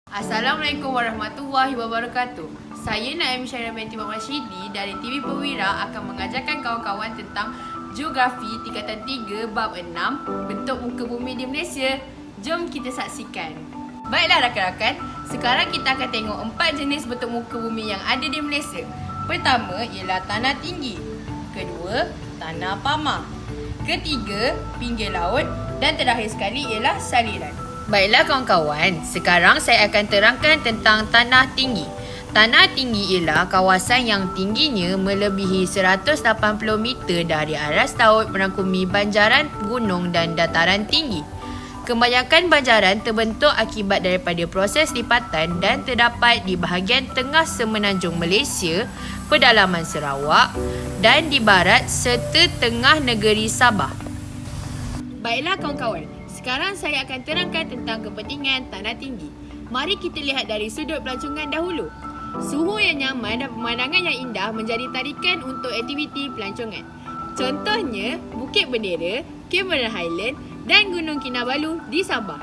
Assalamualaikum warahmatullahi wabarakatuh. Saya Naim Syarah binti Muhammad Syidi dari TV Perwira akan mengajarkan kawan-kawan tentang Geografi tingkatan 3 bab 6 bentuk muka bumi di Malaysia. Jom kita saksikan. Baiklah rakan-rakan, sekarang kita akan tengok 4 jenis bentuk muka bumi yang ada di Malaysia. Pertama ialah tanah tinggi. Kedua, tanah pamah. Ketiga, pinggir laut. Dan terakhir sekali ialah saliran. Baiklah kawan-kawan, sekarang saya akan terangkan tentang tanah tinggi. Tanah tinggi ialah kawasan yang tingginya melebihi 180 meter dari aras laut merangkumi banjaran, gunung dan dataran tinggi. Kebanyakan banjaran terbentuk akibat daripada proses lipatan dan terdapat di bahagian tengah semenanjung Malaysia, pedalaman Sarawak dan di barat serta tengah negeri Sabah. Baiklah kawan-kawan, sekarang saya akan terangkan tentang kepentingan tanah tinggi. Mari kita lihat dari sudut pelancongan dahulu. Suhu yang nyaman dan pemandangan yang indah menjadi tarikan untuk aktiviti pelancongan. Contohnya, Bukit Bendera, Cameron Highland dan Gunung Kinabalu di Sabah.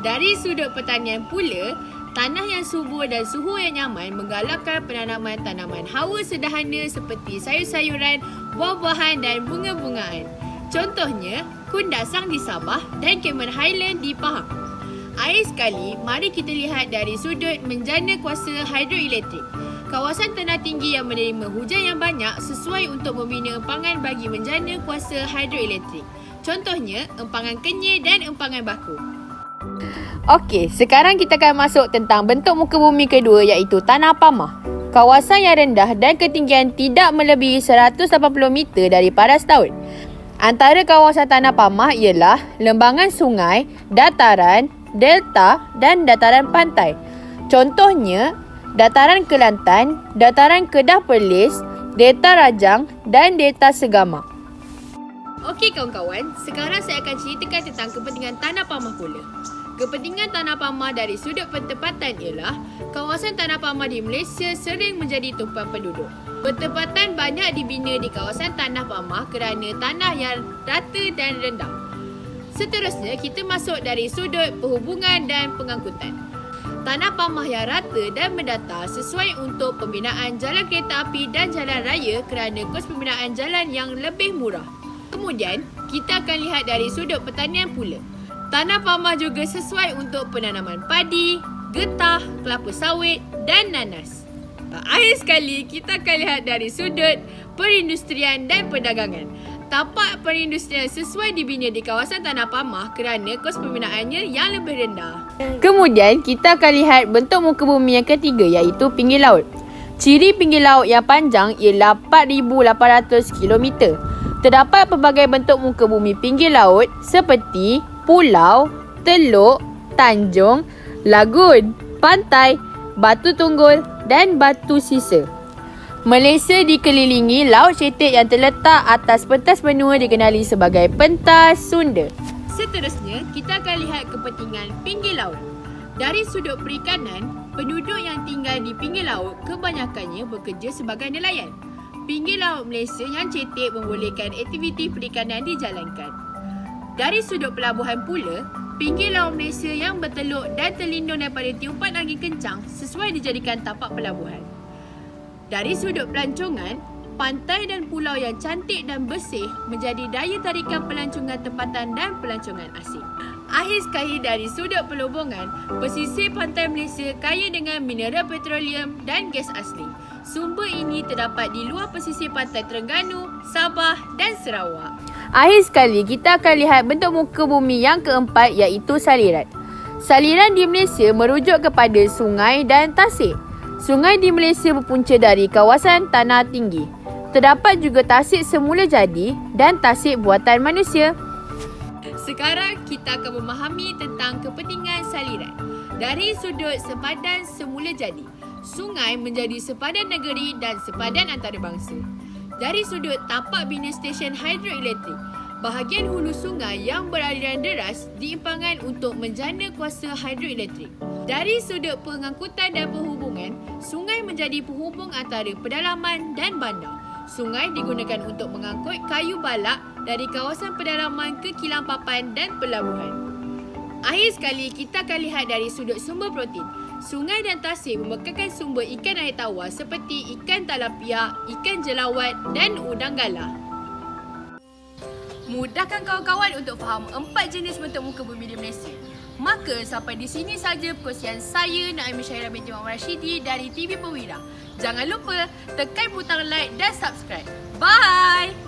Dari sudut pertanian pula, tanah yang subur dan suhu yang nyaman menggalakkan penanaman tanaman hawa sederhana seperti sayur-sayuran, buah-buahan dan bunga-bungaan. Contohnya, Kundasang di Sabah dan Cameron Highland di Pahang. Akhir sekali, mari kita lihat dari sudut menjana kuasa hidroelektrik. Kawasan tanah tinggi yang menerima hujan yang banyak sesuai untuk membina empangan bagi menjana kuasa hidroelektrik. Contohnya, empangan Kenyir dan empangan Baku. Okey, sekarang kita akan masuk tentang bentuk muka bumi kedua iaitu tanah pamah. Kawasan yang rendah dan ketinggian tidak melebihi 180 meter dari paras laut. Antara kawasan tanah pamah ialah lembangan sungai, dataran, delta dan dataran pantai. Contohnya, dataran Kelantan, dataran Kedah Perlis, delta Rajang dan delta Segama. Okey kawan-kawan, sekarang saya akan ceritakan tentang kepentingan tanah pamah pula. Kepentingan tanah pamah dari sudut penempatan ialah kawasan tanah pamah di Malaysia sering menjadi tumpuan penduduk. Penempatan banyak dibina di kawasan tanah pamah kerana tanah yang rata dan rendah. Seterusnya, kita masuk dari sudut perhubungan dan pengangkutan. Tanah pamah yang rata dan mendatar sesuai untuk pembinaan jalan kereta api dan jalan raya kerana kos pembinaan jalan yang lebih murah. Kemudian, kita akan lihat dari sudut pertanian pula. Tanah pamah juga sesuai untuk penanaman padi, getah, kelapa sawit dan nanas. Akhir sekali, kita akan lihat dari sudut perindustrian dan perdagangan. Tapak perindustrian sesuai dibina di kawasan tanah pamah kerana kos pembinaannya yang lebih rendah. Kemudian, kita akan lihat bentuk muka bumi yang ketiga iaitu pinggir laut. Ciri pinggir laut yang panjang ialah 4,800 km. Terdapat pelbagai bentuk muka bumi pinggir laut seperti pulau, teluk, tanjung, lagun, pantai, batu tunggul dan batu sisa. Malaysia dikelilingi laut cetek yang terletak atas pentas benua dikenali sebagai pentas Sunda. Seterusnya, kita akan lihat kepentingan pinggir laut. Dari sudut perikanan, penduduk yang tinggal di pinggir laut kebanyakannya bekerja sebagai nelayan. Pinggir laut Malaysia yang cetek membolehkan aktiviti perikanan dijalankan. Dari sudut pelabuhan pula, pinggir laut Malaysia yang berteluk dan terlindung daripada tiupan angin kencang sesuai dijadikan tapak pelabuhan. Dari sudut pelancongan, pantai dan pulau yang cantik dan bersih menjadi daya tarikan pelancongan tempatan dan pelancongan asing. Akhir sekali dari sudut perhubungan, pesisir pantai Malaysia kaya dengan mineral petroleum dan gas asli. Sumber ini terdapat di luar pesisir pantai Terengganu, Sabah dan Sarawak. Akhir sekali, kita akan lihat bentuk muka bumi yang keempat iaitu saliran. Saliran di Malaysia merujuk kepada sungai dan tasik. Sungai di Malaysia berpunca dari kawasan tanah tinggi. Terdapat juga tasik semula jadi dan tasik buatan manusia. Sekarang kita akan memahami tentang kepentingan saliran. Dari sudut sepadan semula jadi, sungai menjadi sepadan negeri dan sepadan antarabangsa. Dari sudut tapak bina stesen hidroelektrik, bahagian hulu sungai yang beraliran deras diempangan untuk menjana kuasa hidroelektrik. Dari sudut pengangkutan dan perhubungan, sungai menjadi penghubung antara pedalaman dan bandar. Sungai digunakan untuk mengangkut kayu balak dari kawasan pedalaman ke kilang papan dan pelabuhan. Akhir sekali, kita akan lihat dari sudut sumber protein. Sungai dan tasik memekarkan sumber ikan air tawar seperti ikan talapia, ikan jelawat dan udang galah. Mudahkan kawan-kawan untuk faham 4 jenis bentuk muka bumi di Malaysia. Maka sampai di sini saja perkongsian saya Naim Syairah binti Muhammad Rashidi dari TV Perwira. Jangan lupa tekan butang like dan subscribe. Bye!